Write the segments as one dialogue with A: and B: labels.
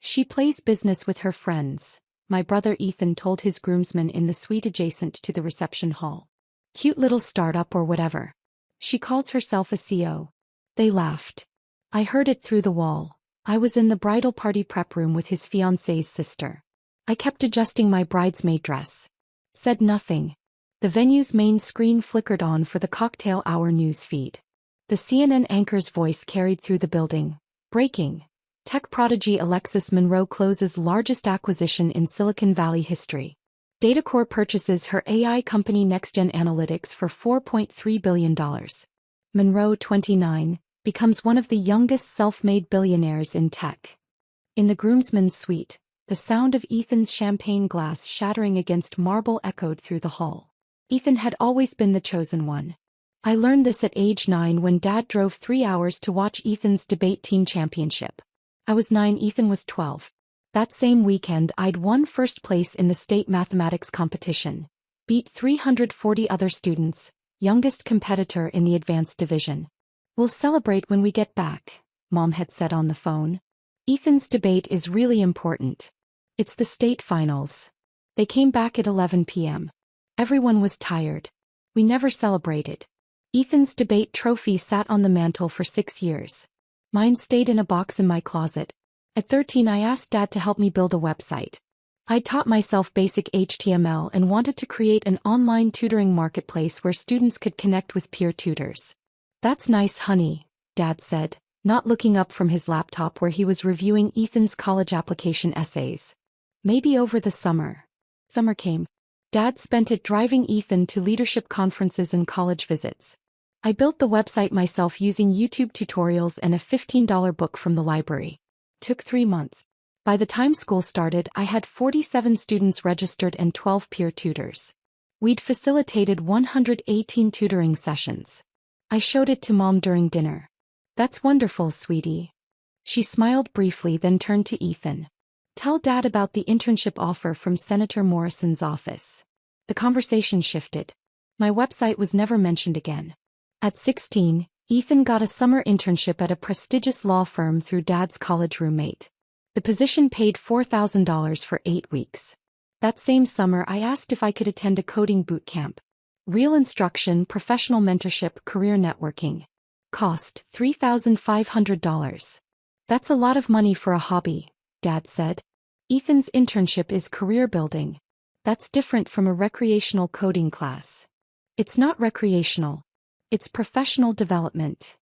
A: She plays business with her friends, my brother Ethan told his groomsmen in the suite adjacent to the reception hall. Cute little startup or whatever. She calls herself a CO. They laughed. I heard it through the wall. I was in the bridal party prep room with his fiancée's sister. I kept adjusting my bridesmaid dress. Said nothing. The venue's main screen flickered on for the cocktail hour news feed. The CNN anchor's voice carried through the building. Breaking. Tech prodigy Alexis Monroe closes largest acquisition in Silicon Valley history. Datacorp purchases her AI company NextGen Analytics for $4.3 billion. Monroe, 29, becomes one of the youngest self-made billionaires in tech. In the groomsmen's suite, the sound of Ethan's champagne glass shattering against marble echoed through the hall. Ethan had always been the chosen one. I learned this at age 9 when Dad drove 3 hours to watch Ethan's debate team championship. I was 9, Ethan was 12. That same weekend I'd won first place in the state mathematics competition, beat 340 other students, youngest competitor in the advanced division. We'll celebrate when we get back, Mom had said on the phone. Ethan's debate is really important. It's the state finals. They came back at 11 p.m. Everyone was tired. We never celebrated. Ethan's debate trophy sat on the mantle for 6 years. Mine stayed in a box in my closet. At 13 I asked Dad to help me build a website. I'd taught myself basic HTML and wanted to create an online tutoring marketplace where students could connect with peer tutors. That's nice, honey, Dad said, not looking up from his laptop where he was reviewing Ethan's college application essays. Maybe over the summer. Summer came. Dad spent it driving Ethan to leadership conferences and college visits. I built the website myself using YouTube tutorials and a $15 book from the library. Took 3 months. By the time school started, I had 47 students registered and 12 peer tutors. We'd facilitated 118 tutoring sessions. I showed it to Mom during dinner. That's wonderful, sweetie. She smiled briefly, then turned to Ethan. Tell Dad about the internship offer from Senator Morrison's office. The conversation shifted. My website was never mentioned again. At 16, Ethan got a summer internship at a prestigious law firm through Dad's college roommate. The position paid $4,000 for 8 weeks. That same summer I asked if I could attend a coding boot camp. Real instruction, professional mentorship, career networking. Cost $3,500. That's a lot of money for a hobby, Dad said. Ethan's internship is career building. That's different from a recreational coding class. It's not recreational. It's professional development.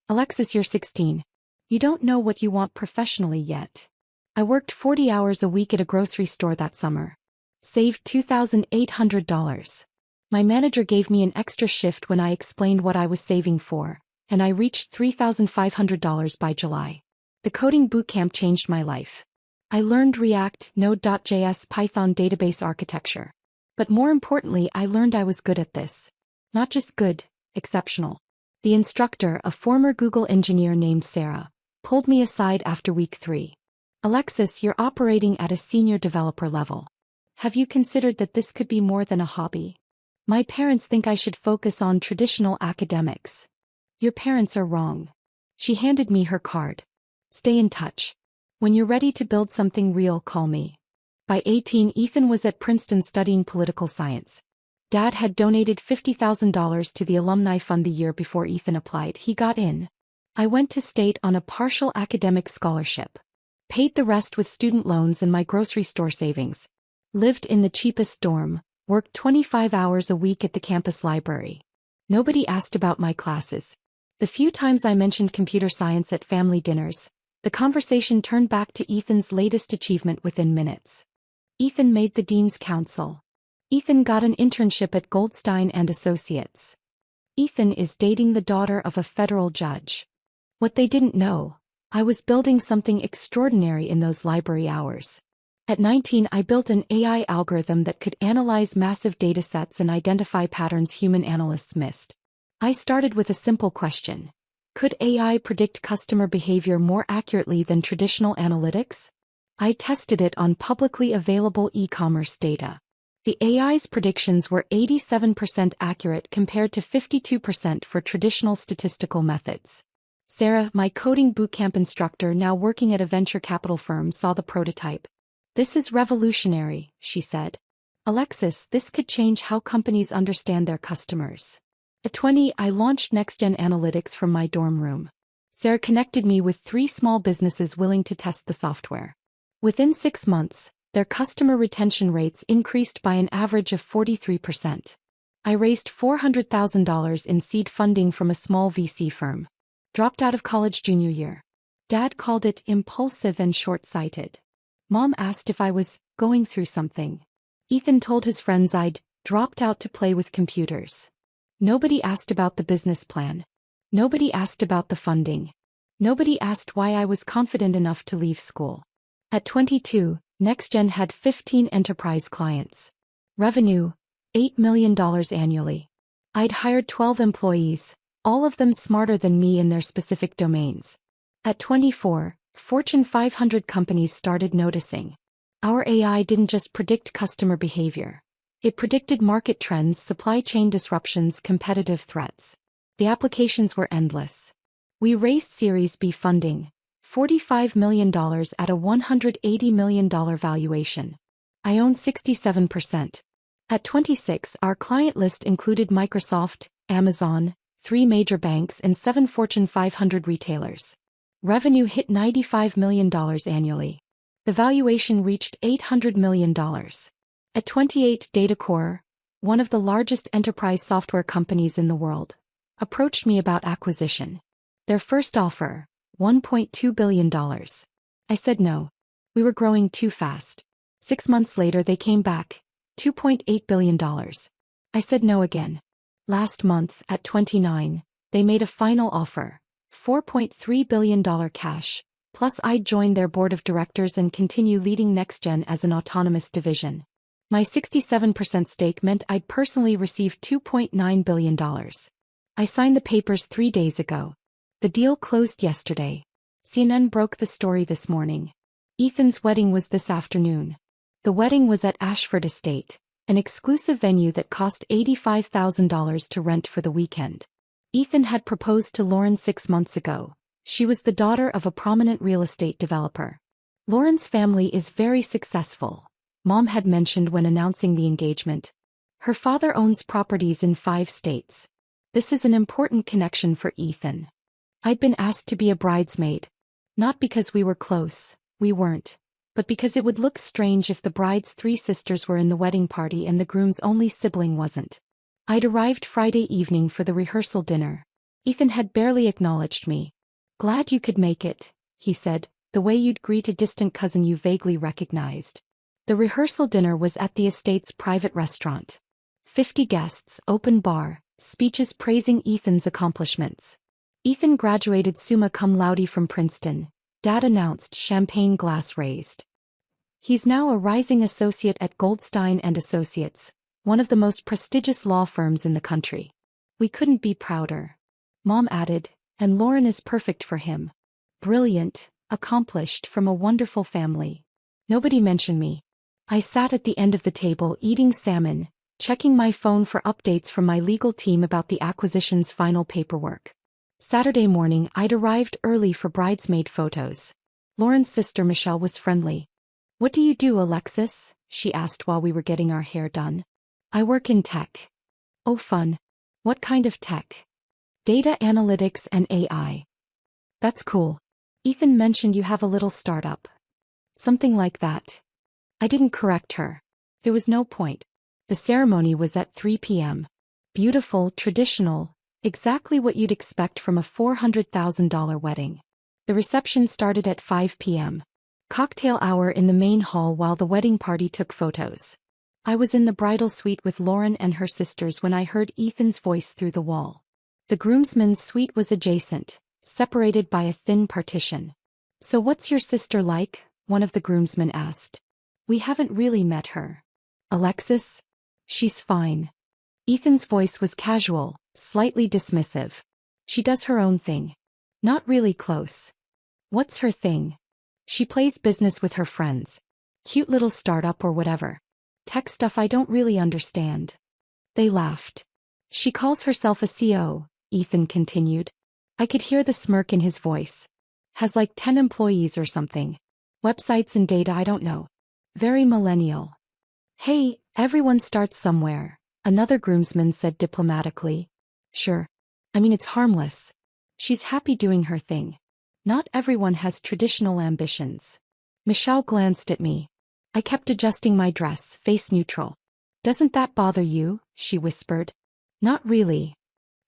A: Alexis, you're 16. You don't know what you want professionally yet. I worked 40 hours a week at a grocery store that summer. Saved $2,800. My manager gave me an extra shift when I explained what I was saving for, and I reached $3,500 by July. The coding bootcamp changed my life. I learned React, Node.js, Python database architecture. But more importantly, I learned I was good at this. Not just good, exceptional. The instructor, a former Google engineer named Sarah, pulled me aside after week 3. Alexis, you're operating at a senior developer level. Have you considered that this could be more than a hobby? My parents think I should focus on traditional academics. Your parents are wrong. She handed me her card. Stay in touch. When you're ready to build something real, call me. By 18, Ethan was at Princeton studying political science. Dad had donated $50,000 to the alumni fund the year before Ethan applied. He got in. I went to state on a partial academic scholarship. Paid the rest with student loans and my grocery store savings. Lived in the cheapest dorm, worked 25 hours a week at the campus library. Nobody asked about my classes. The few times I mentioned computer science at family dinners, the conversation turned back to Ethan's latest achievement within minutes. Ethan made the Dean's Council. Ethan got an internship at Goldstein and Associates. Ethan is dating the daughter of a federal judge. What they didn't know, I was building something extraordinary in those library hours. At 19, I built an AI algorithm that could analyze massive datasets and identify patterns human analysts missed. I started with a simple question. Could AI predict customer behavior more accurately than traditional analytics? I tested it on publicly available e-commerce data. The AI's predictions were 87% accurate compared to 52% for traditional statistical methods. Sarah, my coding bootcamp instructor now working at a venture capital firm, saw the prototype. This is revolutionary, she said. Alexis, this could change how companies understand their customers. At 20, I launched NextGen Analytics from my dorm room. Sarah connected me with 3 small businesses willing to test the software. Within 6 months, their customer retention rates increased by an average of 43%. I raised $400,000 in seed funding from a small VC firm. Dropped out of college junior year. Dad called it impulsive and short-sighted. Mom asked if I was going through something. Ethan told his friends I'd dropped out to play with computers. Nobody asked about the business plan. Nobody asked about the funding. Nobody asked why I was confident enough to leave school. At 22, NextGen had 15 enterprise clients. Revenue, $8 million annually. I'd hired 12 employees, all of them smarter than me in their specific domains. At 24, Fortune 500 companies started noticing. Our AI didn't just predict customer behavior. It predicted market trends, supply chain disruptions, competitive threats. The applications were endless. We raised Series B funding, $45 million at a $180 million valuation. I own 67%. At 26, our client list included Microsoft, Amazon, 3 major banks and 7 Fortune 500 retailers. Revenue hit $95 million annually. The valuation reached $800 million. At 28, Datacorp, one of the largest enterprise software companies in the world, approached me about acquisition. Their first offer, $1.2 billion. I said no. We were growing too fast. 6 months later they came back, $2.8 billion. I said no again. Last month, at 29, they made a final offer, $4.3 billion cash, plus I'd join their board of directors and continue leading NextGen as an autonomous division. My 67% stake meant I'd personally receive $2.9 billion. I signed the papers 3 days ago. The deal closed yesterday. CNN broke the story this morning. Ethan's wedding was this afternoon. The wedding was at Ashford Estate, an exclusive venue that cost $85,000 to rent for the weekend. Ethan had proposed to Lauren 6 months ago. She was the daughter of a prominent real estate developer. Lauren's family is very successful, Mom had mentioned when announcing the engagement. Her father owns properties in 5 states. This is an important connection for Ethan. I'd been asked to be a bridesmaid. Not because we were close, we weren't, but because it would look strange if the bride's 3 sisters were in the wedding party and the groom's only sibling wasn't. I'd arrived Friday evening for the rehearsal dinner. Ethan had barely acknowledged me. Glad you could make it, he said, the way you'd greet a distant cousin you vaguely recognized. The rehearsal dinner was at the estate's private restaurant. 50 guests, open bar, speeches praising Ethan's accomplishments. Ethan graduated summa cum laude from Princeton, Dad announced, champagne glass raised. He's now a rising associate at Goldstein & Associates, one of the most prestigious law firms in the country. We couldn't be prouder. Mom added, and Lauren is perfect for him. Brilliant, accomplished, from a wonderful family. Nobody mentioned me. I sat at the end of the table eating salmon, checking my phone for updates from my legal team about the acquisition's final paperwork. Saturday morning I'd arrived early for bridesmaid photos. Lauren's sister Michelle was friendly. What do you do, Alexis? She asked while we were getting our hair done. I work in tech. Oh, fun. What kind of tech? Data analytics and AI. That's cool. Ethan mentioned you have a little startup. Something like that. I didn't correct her. There was no point. The ceremony was at 3 p.m. Beautiful, traditional, exactly what you'd expect from a $400,000 wedding. The reception started at 5 p.m. Cocktail hour in the main hall while the wedding party took photos. I was in the bridal suite with Lauren and her sisters when I heard Ethan's voice through the wall. The groomsmen's suite was adjacent, separated by a thin partition. So what's your sister like? One of the groomsmen asked. We haven't really met her. Alexis? She's fine. Ethan's voice was casual, slightly dismissive. She does her own thing. Not really close. What's her thing? She plays business with her friends. Cute little startup or whatever. Tech stuff I don't really understand. They laughed. She calls herself a CEO, Ethan continued. I could hear the smirk in his voice. Has like 10 employees or something. Websites and data I don't know. Very millennial. Hey, everyone starts somewhere, another groomsman said diplomatically. Sure. I mean it's harmless. She's happy doing her thing. Not everyone has traditional ambitions. Michelle glanced at me. I kept adjusting my dress, face neutral. Doesn't that bother you? She whispered. Not really.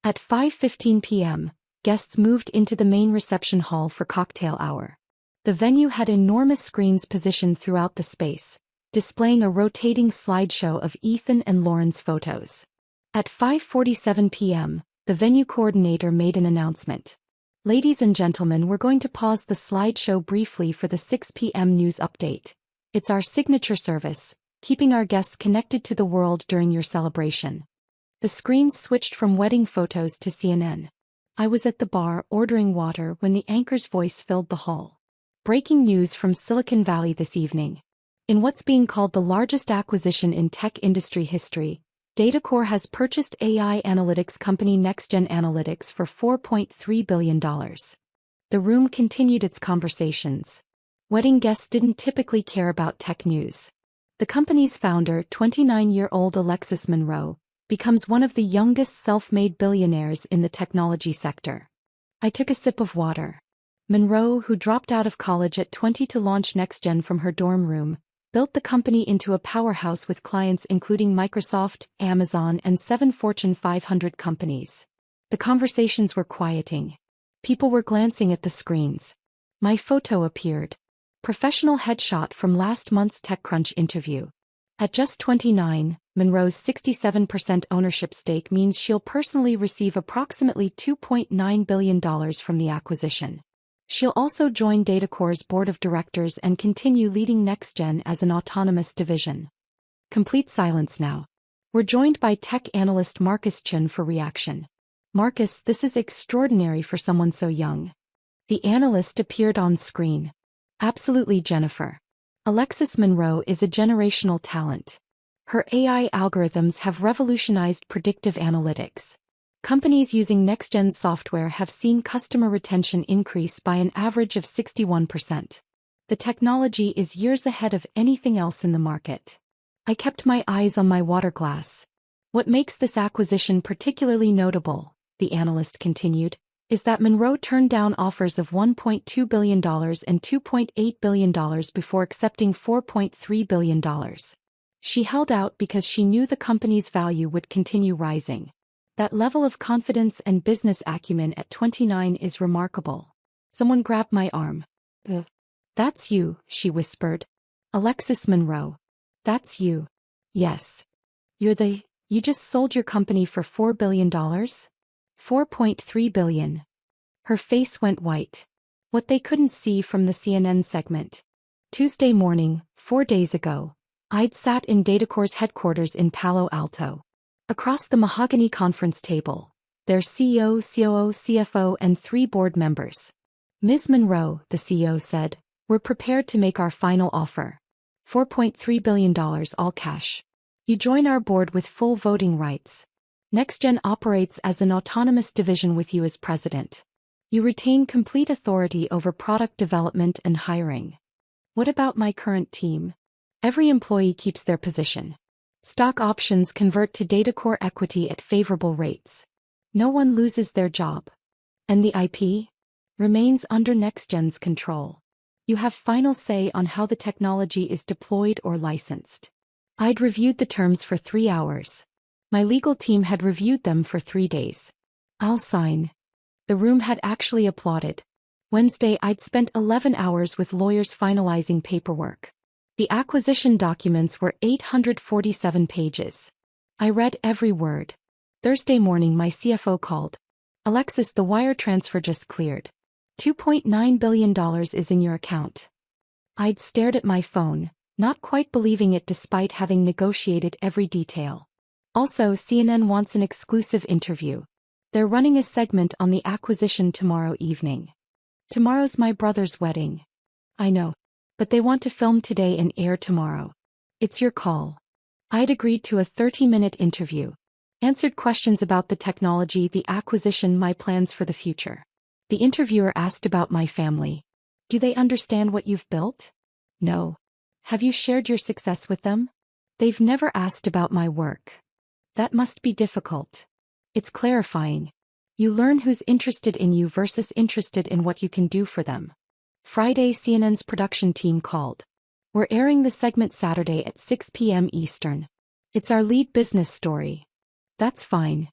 A: At 5:15 p.m., guests moved into the main reception hall for cocktail hour. The venue had enormous screens positioned throughout the space, displaying a rotating slideshow of Ethan and Lauren's photos. At 5:47 p.m., the venue coordinator made an announcement. Ladies and gentlemen, we're going to pause the slideshow briefly for the 6 p.m. news update. It's our signature service, keeping our guests connected to the world during your celebration. The screens switched from wedding photos to CNN. I was at the bar ordering water when the anchor's voice filled the hall. Breaking news from Silicon Valley this evening. In what's being called the largest acquisition in tech industry history, Datacorp has purchased AI analytics company NextGen Analytics for $4.3 billion. The room continued its conversations. Wedding guests didn't typically care about tech news. The company's founder, 29-year-old Alexis Monroe, becomes one of the youngest self-made billionaires in the technology sector. I took a sip of water. Monroe, who dropped out of college at 20 to launch NextGen from her dorm room, built the company into a powerhouse with clients including Microsoft, Amazon, and 7 Fortune 500 companies. The conversations were quieting. People were glancing at the screens. My photo appeared. Professional headshot from last month's TechCrunch interview. At just 29, Monroe's 67% ownership stake means she'll personally receive approximately $2.9 billion from the acquisition. She'll also join Datacorp's board of directors and continue leading NextGen as an autonomous division. Complete silence now. We're joined by tech analyst Marcus Chun for reaction. Marcus, this is extraordinary for someone so young. The analyst appeared on screen. Absolutely, Jennifer. Alexis Monroe is a generational talent. Her AI algorithms have revolutionized predictive analytics. Companies using NextGen's software have seen customer retention increase by an average of 61%. The technology is years ahead of anything else in the market. I kept my eyes on my water glass. What makes this acquisition particularly notable, the analyst continued, is that Monroe turned down offers of $1.2 billion and $2.8 billion before accepting $4.3 billion. She held out because she knew the company's value would continue rising. That level of confidence and business acumen at 29 is remarkable. Someone grabbed my arm. That's you, she whispered. Alexis Monroe. That's you. Yes. You just sold your company for $4 billion? $4.3 billion. Her face went white. What they couldn't see from the CNN segment. Tuesday morning, 4 days ago, I'd sat in Datacorp's headquarters in Palo Alto. Across the mahogany conference table, their CEO, COO, CFO, and 3 board members. Ms. Monroe, the CEO said, we're prepared to make our final offer. $4.3 billion all cash. You join our board with full voting rights. NextGen operates as an autonomous division with you as president. You retain complete authority over product development and hiring. What about my current team? Every employee keeps their position. Stock options convert to Datacorp equity at favorable rates. No one loses their job. And the IP? Remains under NextGen's control. You have final say on how the technology is deployed or licensed. I'd reviewed the terms for 3 hours. My legal team had reviewed them for 3 days. I'll sign. The room had actually applauded. Wednesday I'd spent 11 hours with lawyers finalizing paperwork. The acquisition documents were 847 pages. I read every word. Thursday morning my CFO called. Alexis, the wire transfer just cleared. $2.9 billion is in your account. I'd stared at my phone, not quite believing it despite having negotiated every detail. Also, CNN wants an exclusive interview. They're running a segment on the acquisition tomorrow evening. Tomorrow's my brother's wedding. I know. But they want to film today and air tomorrow. It's your call. I'd agreed to a 30-minute interview. Answered questions about the technology, the acquisition, my plans for the future. The interviewer asked about my family. Do they understand what you've built? No. Have you shared your success with them? They've never asked about my work. That must be difficult. It's clarifying. You learn who's interested in you versus interested in what you can do for them. Friday, CNN's production team called. We're airing the segment Saturday at 6 p.m. Eastern. It's our lead business story. That's fine.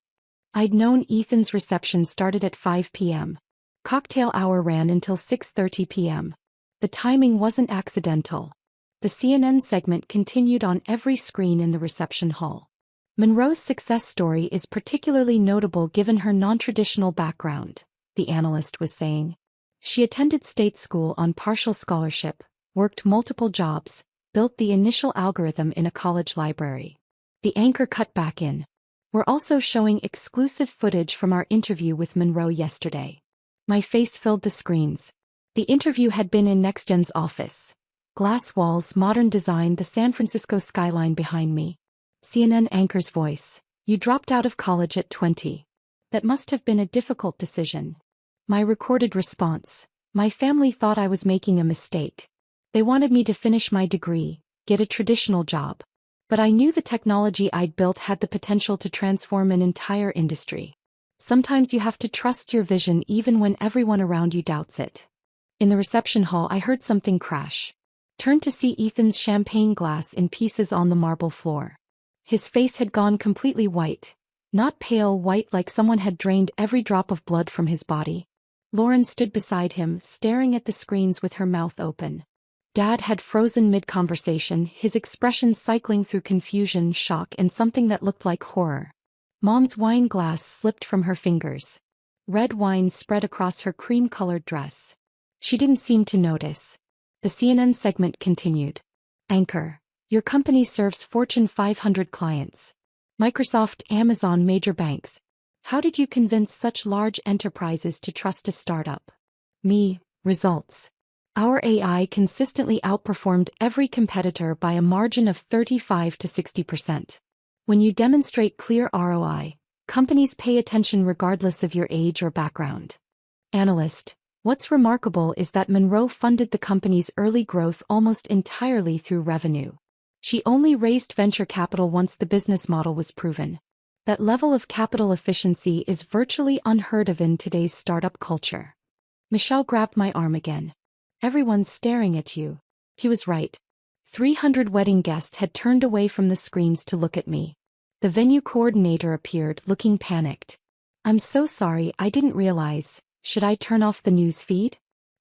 A: I'd known Ethan's reception started at 5 p.m. Cocktail hour ran until 6:30 p.m. The timing wasn't accidental. The CNN segment continued on every screen in the reception hall. Monroe's success story is particularly notable given her non-traditional background, the analyst was saying. She attended state school on partial scholarship, worked multiple jobs, built the initial algorithm in a college library. The anchor cut back in. We're also showing exclusive footage from our interview with Monroe yesterday. My face filled the screens. The interview had been in NextGen's office. Glass walls, modern design, the San Francisco skyline behind me. CNN anchor's voice. You dropped out of college at 20. That must have been a difficult decision. My recorded response. My family thought I was making a mistake. They wanted me to finish my degree, get a traditional job. But I knew the technology I'd built had the potential to transform an entire industry. Sometimes you have to trust your vision even when everyone around you doubts it. In the reception hall, I heard something crash. Turned to see Ethan's champagne glass in pieces on the marble floor. His face had gone completely white. Not pale white like someone had drained every drop of blood from his body. Lauren stood beside him, staring at the screens with her mouth open. Dad had frozen mid-conversation, his expression cycling through confusion, shock, and something that looked like horror. Mom's wine glass slipped from her fingers. Red wine spread across her cream-colored dress. She didn't seem to notice. The CNN segment continued. Anchor. Your company serves Fortune 500 clients. Microsoft, Amazon, major banks. How did you convince such large enterprises to trust a startup? Me. Results. Our AI consistently outperformed every competitor by a margin of 35 to 60%. When you demonstrate clear ROI, companies pay attention regardless of your age or background. Analyst. What's remarkable is that Monroe funded the company's early growth almost entirely through revenue. She only raised venture capital once the business model was proven. That level of capital efficiency is virtually unheard of in today's startup culture. Michelle grabbed my arm again. Everyone's staring at you. He was right. 300 wedding guests had turned away from the screens to look at me. The venue coordinator appeared, looking panicked. I'm so sorry, I didn't realize. Should I turn off the news feed?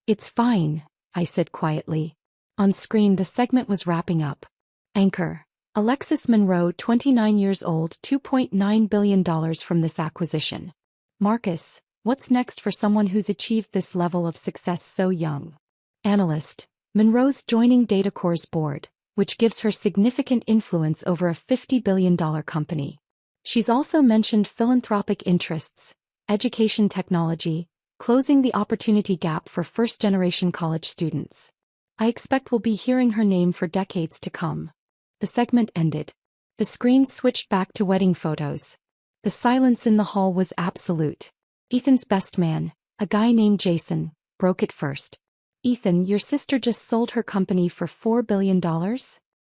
A: It's fine, I said quietly. On screen, the segment was wrapping up. Anchor. Alexis Monroe, 29 years old, $2.9 billion from this acquisition. Marcus, what's next for someone who's achieved this level of success so young? Analyst. Monroe's joining Datacorp's board, which gives her significant influence over a $50 billion company. She's also mentioned philanthropic interests, education technology, closing the opportunity gap for first-generation college students. I expect we'll be hearing her name for decades to come. The segment ended. The screen switched back to wedding photos. The silence in the hall was absolute. Ethan's best man, a guy named Jason, broke it first. Ethan, your sister just sold her company for $4 billion?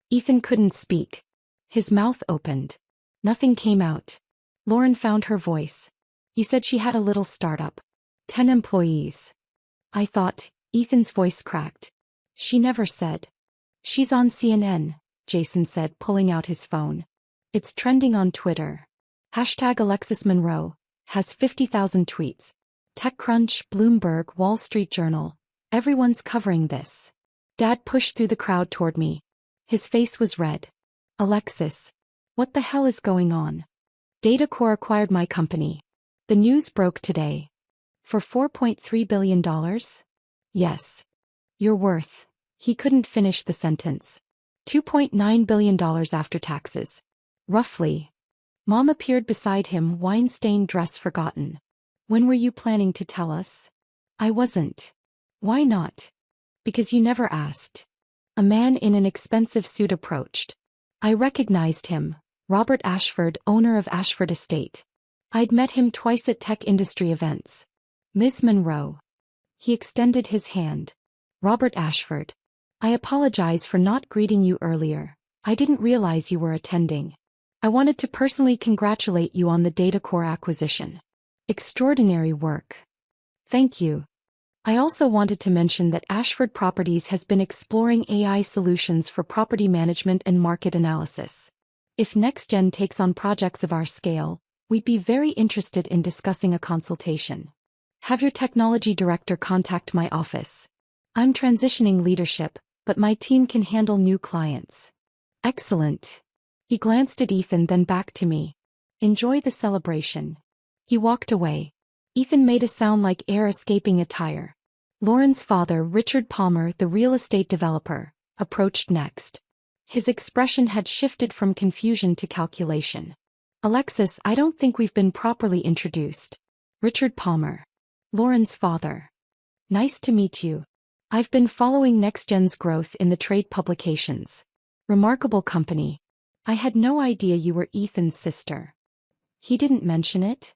A: Ethan couldn't speak. His mouth opened. Nothing came out. Lauren found her voice. You said she had a little startup. 10 employees. I thought. Ethan's voice cracked. She never said. She's on CNN, Jason said, pulling out his phone. It's trending on Twitter. Hashtag Alexis Monroe. Has 50,000 tweets. TechCrunch, Bloomberg, Wall Street Journal. Everyone's covering this. Dad pushed through the crowd toward me. His face was red. Alexis. What the hell is going on? Datacorp acquired my company. The news broke today. For $4.3 billion? Yes. Your worth. He couldn't finish the sentence. $2.9 billion after taxes. Roughly. Mom appeared beside him, wine-stained dress forgotten. When were you planning to tell us? I wasn't. Why not? Because you never asked. A man in an expensive suit approached. I recognized him, Robert Ashford, owner of Ashford Estate. I'd met him twice at tech industry events. Ms. Monroe. He extended his hand. Robert Ashford. I apologize for not greeting you earlier. I didn't realize you were attending. I wanted to personally congratulate you on the DataCore acquisition. Extraordinary work. Thank you. I also wanted to mention that Ashford Properties has been exploring AI solutions for property management and market analysis. If NextGen takes on projects of our scale, we'd be very interested in discussing a consultation. Have your technology director contact my office. I'm transitioning leadership, but my team can handle new clients. Excellent. He glanced at Ethan, then back to me. Enjoy the celebration. He walked away. Ethan made a sound like air escaping a tire. Lauren's father, Richard Palmer, the real estate developer, approached next. His expression had shifted from confusion to calculation. Alexis, I don't think we've been properly introduced. Richard Palmer. Lauren's father. Nice to meet you. I've been following NextGen's growth in the trade publications. Remarkable company. I had no idea you were Ethan's sister. He didn't mention it?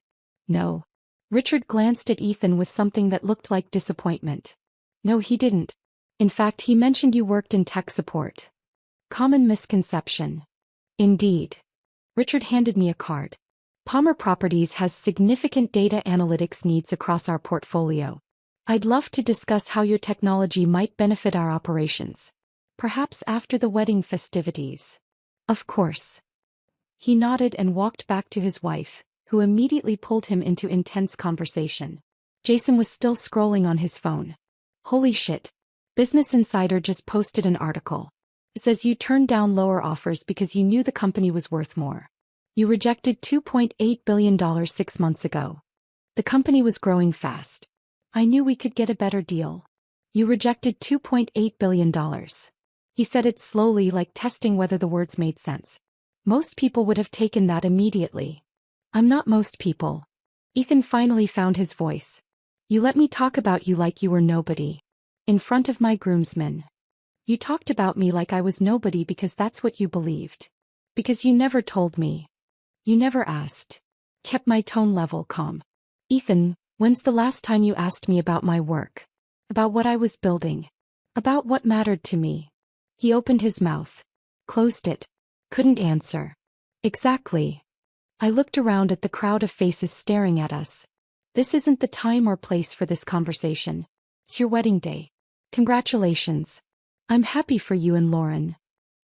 A: No. Richard glanced at Ethan with something that looked like disappointment. No, he didn't. In fact, he mentioned you worked in tech support. Common misconception. Indeed. Richard handed me a card. Palmer Properties has significant data analytics needs across our portfolio. I'd love to discuss how your technology might benefit our operations. Perhaps after the wedding festivities. Of course. He nodded and walked back to his wife, who immediately pulled him into intense conversation. Jason was still scrolling on his phone. Holy shit. Business Insider just posted an article. It says you turned down lower offers because you knew the company was worth more. You rejected $2.8 billion 6 months ago. The company was growing fast. I knew we could get a better deal. You rejected $2.8 billion. He said it slowly, like testing whether the words made sense. Most people would have taken that immediately. I'm not most people. Ethan finally found his voice. You let me talk about you like you were nobody. In front of my groomsmen. You talked about me like I was nobody because that's what you believed. Because you never told me. You never asked. Kept my tone level calm. Ethan, when's the last time you asked me about my work? About what I was building? About what mattered to me? He opened his mouth. Closed it. Couldn't answer. Exactly. I looked around at the crowd of faces staring at us. This isn't the time or place for this conversation. It's your wedding day. Congratulations. I'm happy for you and Lauren.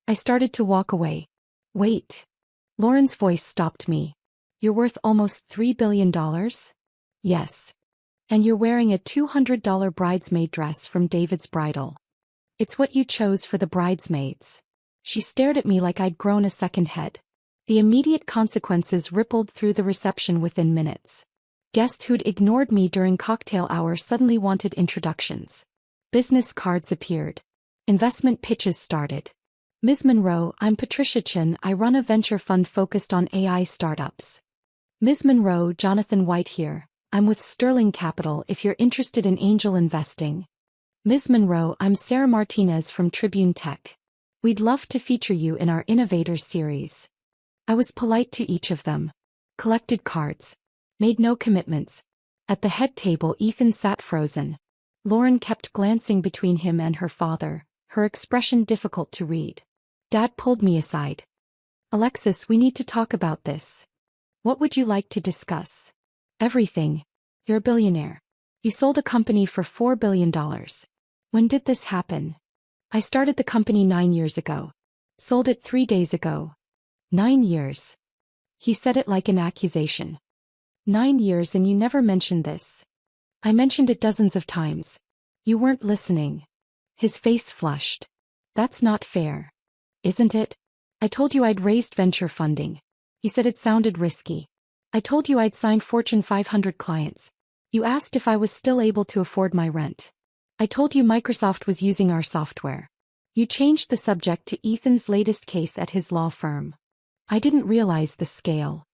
A: I started to walk away. Wait. Lauren's voice stopped me. You're worth almost $3 billion? Yes. And you're wearing a $200 bridesmaid dress from David's Bridal. It's what you chose for the bridesmaids. She stared at me like I'd grown a second head. The immediate consequences rippled through the reception within minutes. Guests who'd ignored me during cocktail hour suddenly wanted introductions. Business cards appeared. Investment pitches started. Ms. Monroe, I'm Patricia Chin. I run a venture fund focused on AI startups. Ms. Monroe, Jonathan White here. I'm with Sterling Capital if you're interested in angel investing. Ms. Monroe, I'm Sarah Martinez from Tribune Tech. We'd love to feature you in our Innovators series. I was polite to each of them. Collected cards. Made no commitments. At the head table, Ethan sat frozen. Lauren kept glancing between him and her father, her expression difficult to read. Dad pulled me aside. Alexis, we need to talk about this. What would you like to discuss? Everything. You're a billionaire. You sold a company for $4 billion. When did this happen? I started the company 9 years ago. Sold it 3 days ago. 9 years. He said it like an accusation. 9 years and you never mentioned this. I mentioned it dozens of times. You weren't listening. His face flushed. That's not fair. Isn't it? I told you I'd raised venture funding. He said it sounded risky. I told you I'd signed Fortune 500 clients. You asked if I was still able to afford my rent. I told you Microsoft was using our software. You changed the subject to Ethan's latest case at his law firm. I didn't realize the scale.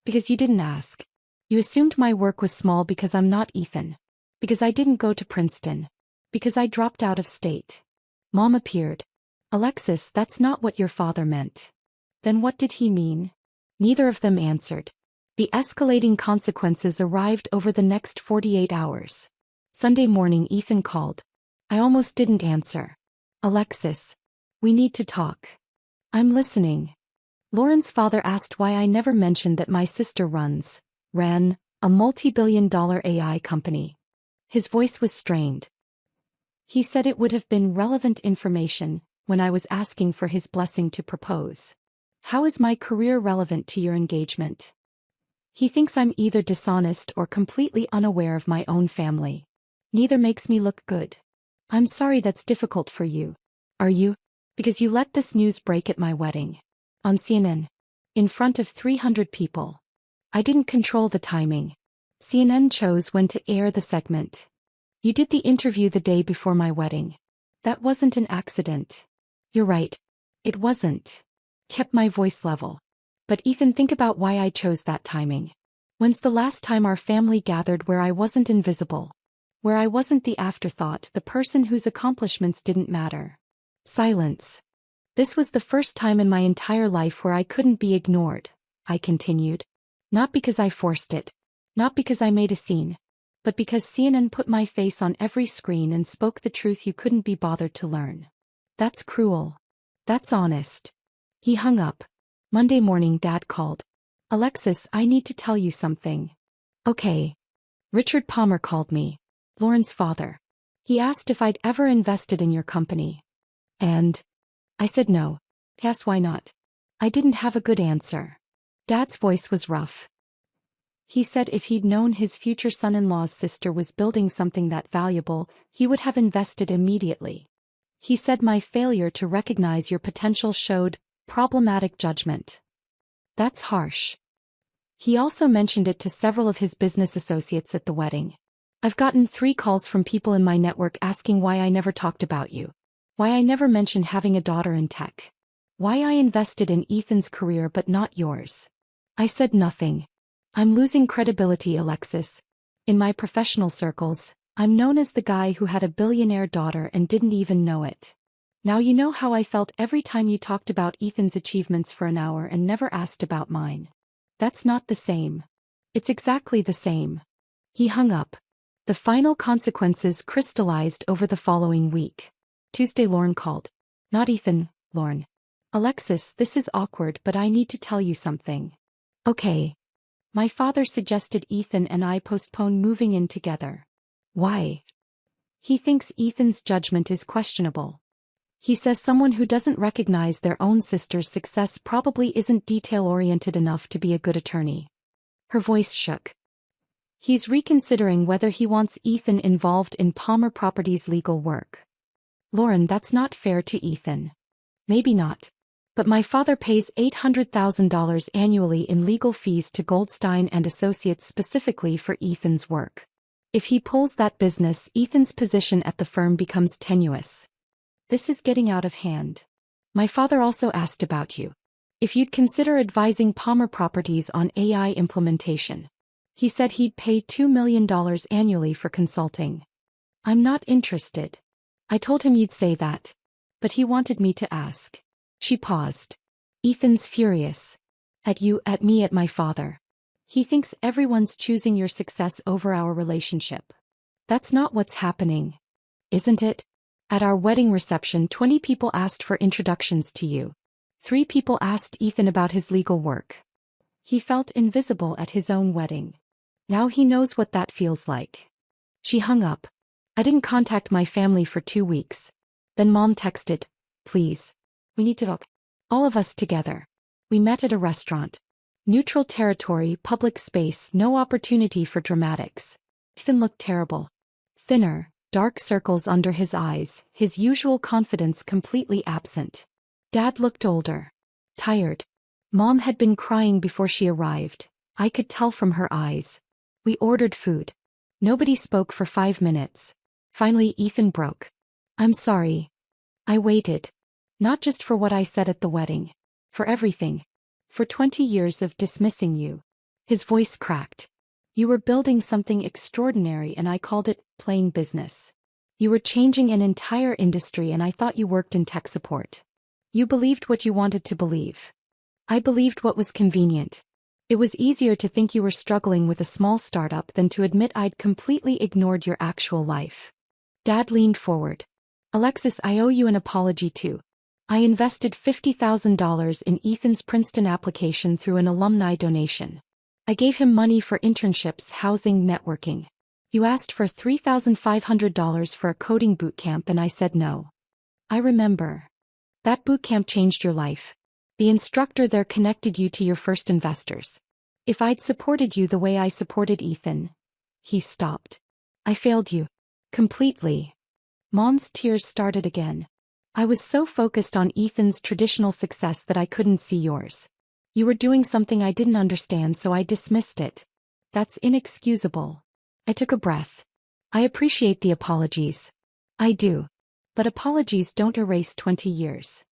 A: Because you didn't ask. You assumed my work was small because I'm not Ethan. Because I didn't go to Princeton. Because I dropped out of state. Mom appeared. Alexis, that's not what your father meant. Then what did he mean? Neither of them answered. The escalating consequences arrived over the next 48 hours. Sunday morning, Ethan called. I almost didn't answer. Alexis. We need to talk. I'm listening. Lauren's father asked why I never mentioned that my sister ran, a multi-billion-dollar AI company. His voice was strained. He said it would have been relevant information when I was asking for his blessing to propose. How is my career relevant to your engagement? He thinks I'm either dishonest or completely unaware of my own family. Neither makes me look good. I'm sorry that's difficult for you. Are you? Because you let this news break at my wedding. On CNN. In front of 300 people. I didn't control the timing. CNN chose when to air the segment. You did the interview the day before my wedding. That wasn't an accident. You're right. It wasn't. Kept my voice level. But Ethan, think about why I chose that timing. When's the last time our family gathered where I wasn't invisible? Where I wasn't the afterthought, the person whose accomplishments didn't matter? Silence. This was the first time in my entire life where I couldn't be ignored, I continued. Not because I forced it. Not because I made a scene. But because CNN put my face on every screen and spoke the truth you couldn't be bothered to learn. That's cruel. That's honest. He hung up. Monday morning, Dad called. Alexis, I need to tell you something. Okay. Richard Palmer called me. Lauren's father. He asked if I'd ever invested in your company. And I said no. Guess why not? I didn't have a good answer. Dad's voice was rough. He said if he'd known his future son-in-law's sister was building something that valuable, he would have invested immediately. He said my failure to recognize your potential showed problematic judgment. That's harsh. He also mentioned it to several of his business associates at the wedding. I've gotten 3 calls from people in my network asking why I never talked about you. Why I never mentioned having a daughter in tech. Why I invested in Ethan's career but not yours. I said nothing. I'm losing credibility, Alexis. In my professional circles, I'm known as the guy who had a billionaire daughter and didn't even know it. Now you know how I felt every time you talked about Ethan's achievements for an hour and never asked about mine. That's not the same. It's exactly the same. He hung up. The final consequences crystallized over the following week. Tuesday, Lauren called. Not Ethan, Lauren. Alexis, this is awkward, but I need to tell you something. Okay. My father suggested Ethan and I postpone moving in together. Why? He thinks Ethan's judgment is questionable. He says someone who doesn't recognize their own sister's success probably isn't detail-oriented enough to be a good attorney. Her voice shook. He's reconsidering whether he wants Ethan involved in Palmer Properties' legal work. Lauren, that's not fair to Ethan. Maybe not. But my father pays $800,000 annually in legal fees to Goldstein and Associates specifically for Ethan's work. If he pulls that business, Ethan's position at the firm becomes tenuous. This is getting out of hand. My father also asked about you. If you'd consider advising Palmer Properties on AI implementation. He said he'd pay $2 million annually for consulting. I'm not interested. I told him you'd say that. But he wanted me to ask. She paused. Ethan's furious. At you, at me, at my father. He thinks everyone's choosing your success over our relationship. That's not what's happening. Isn't it? At our wedding reception, 20 people asked for introductions to you. 3 people asked Ethan about his legal work. He felt invisible at his own wedding. Now he knows what that feels like. She hung up. I didn't contact my family for 2 weeks. Then Mom texted, please. We need to talk. All of us together. We met at a restaurant. Neutral territory, public space, no opportunity for dramatics. Ethan looked terrible. Thinner. Dark circles under his eyes, his usual confidence completely absent. Dad looked older. Tired. Mom had been crying before she arrived. I could tell from her eyes. We ordered food. Nobody spoke for 5 minutes. Finally, Ethan broke. I'm sorry. I waited. Not just for what I said at the wedding. For everything. For 20 years of dismissing you. His voice cracked. You were building something extraordinary and I called it playing business. You were changing an entire industry and I thought you worked in tech support. You believed what you wanted to believe. I believed what was convenient. It was easier to think you were struggling with a small startup than to admit I'd completely ignored your actual life. Dad leaned forward. Alexis, I owe you an apology too. I invested $50,000 in Ethan's Princeton application through an alumni donation. I gave him money for internships, housing, networking. You asked for $3,500 for a coding bootcamp and I said no. I remember. That bootcamp changed your life. The instructor there connected you to your first investors. If I'd supported you the way I supported Ethan. He stopped. I failed you. Completely. Mom's tears started again. I was so focused on Ethan's traditional success that I couldn't see yours. You were doing something I didn't understand, so I dismissed it. That's inexcusable. I took a breath. I appreciate the apologies. I do. But apologies don't erase 20 years.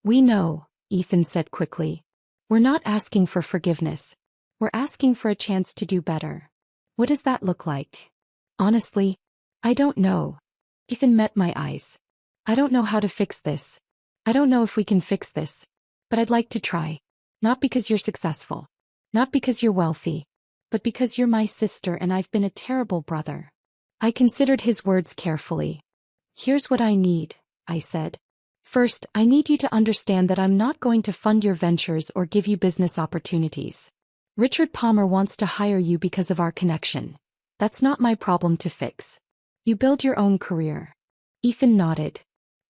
A: We know, Ethan said quickly. We're not asking for forgiveness. We're asking for a chance to do better. What does that look like? Honestly, I don't know. Ethan met my eyes. I don't know how to fix this. I don't know if we can fix this. But I'd like to try. Not because you're successful. Not because you're wealthy. But because you're my sister and I've been a terrible brother. I considered his words carefully. Here's what I need, I said. First, I need you to understand that I'm not going to fund your ventures or give you business opportunities. Richard Palmer wants to hire you because of our connection. That's not my problem to fix. You build your own career. Ethan nodded.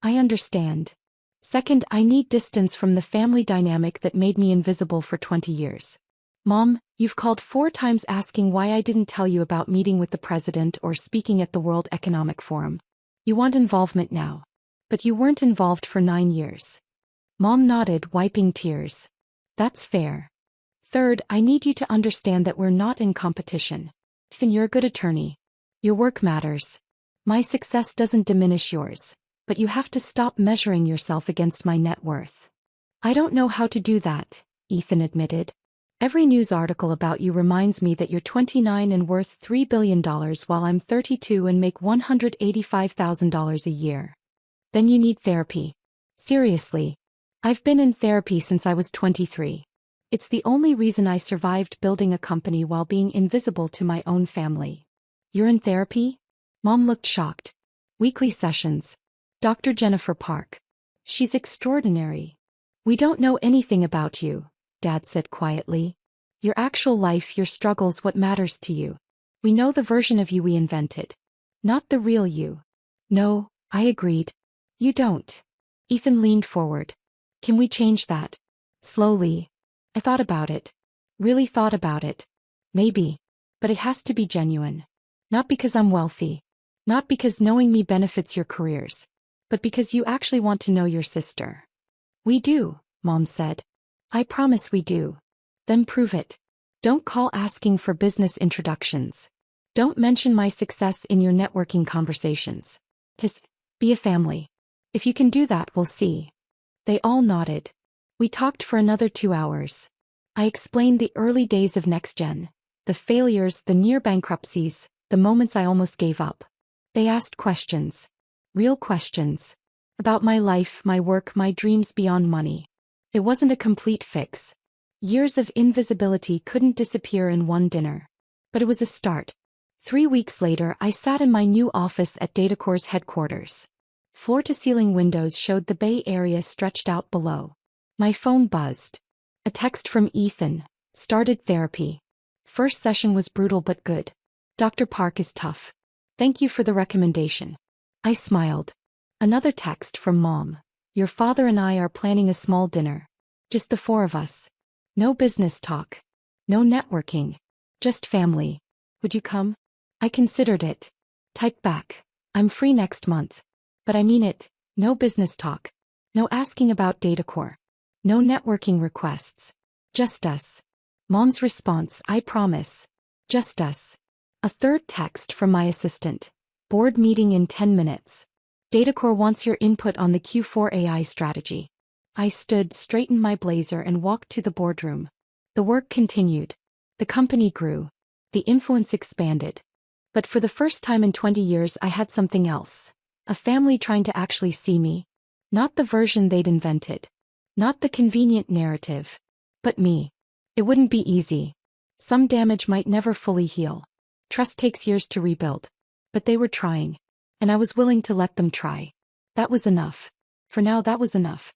A: I understand. Second, I need distance from the family dynamic that made me invisible for 20 years. Mom, you've called 4 times asking why I didn't tell you about meeting with the president or speaking at the World Economic Forum. You want involvement now. But you weren't involved for 9 years. Mom nodded, wiping tears. That's fair. Third, I need you to understand that we're not in competition. Ethan, you're a good attorney. Your work matters. My success doesn't diminish yours. But you have to stop measuring yourself against my net worth. I don't know how to do that, Ethan admitted. Every news article about you reminds me that you're 29 and worth $3 billion while I'm 32 and make $185,000 a year. Then you need therapy. Seriously. I've been in therapy since I was 23. It's the only reason I survived building a company while being invisible to my own family. You're in therapy? Mom looked shocked. Weekly sessions. Dr. Jennifer Park. She's extraordinary. We don't know anything about you, Dad said quietly. Your actual life, your struggles, what matters to you. We know the version of you we invented. Not the real you. No, I agreed. You don't. Ethan leaned forward. Can we change that? Slowly. I thought about it. Really thought about it. Maybe. But it has to be genuine. Not because I'm wealthy. Not because knowing me benefits your careers. But because you actually want to know your sister. We do, Mom said. I promise we do. Then prove it. Don't call asking for business introductions. Don't mention my success in your networking conversations. Just be a family. If you can do that, we'll see. They all nodded. We talked for another 2 hours. I explained the early days of NextGen, the failures, the near bankruptcies, the moments I almost gave up. They asked questions. Real questions. About my life, my work, my dreams beyond money. It wasn't a complete fix. Years of invisibility couldn't disappear in one dinner. But it was a start. 3 weeks later, I sat in my new office at Datacorp's headquarters. Floor-to-ceiling windows showed the Bay Area stretched out below. My phone buzzed. A text from Ethan. Started therapy. First session was brutal but good. Dr. Park is tough. Thank you for the recommendation. I smiled. Another text from Mom. Your father and I are planning a small dinner. Just the 4 of us. No business talk. No networking. Just family. Would you come? I considered it. Typed back. I'm free next month. But I mean it. No business talk. No asking about Datacorp. No networking requests. Just us. Mom's response, I promise. Just us. A third text from my assistant. Board meeting in 10 minutes. Datacorp wants your input on the Q4 AI strategy. I stood, straightened my blazer and walked to the boardroom. The work continued. The company grew. The influence expanded. But for the first time in 20 years I had something else. A family trying to actually see me. Not the version they'd invented. Not the convenient narrative. But me. It wouldn't be easy. Some damage might never fully heal. Trust takes years to rebuild. But they were trying. And I was willing to let them try. That was enough. For now, that was enough.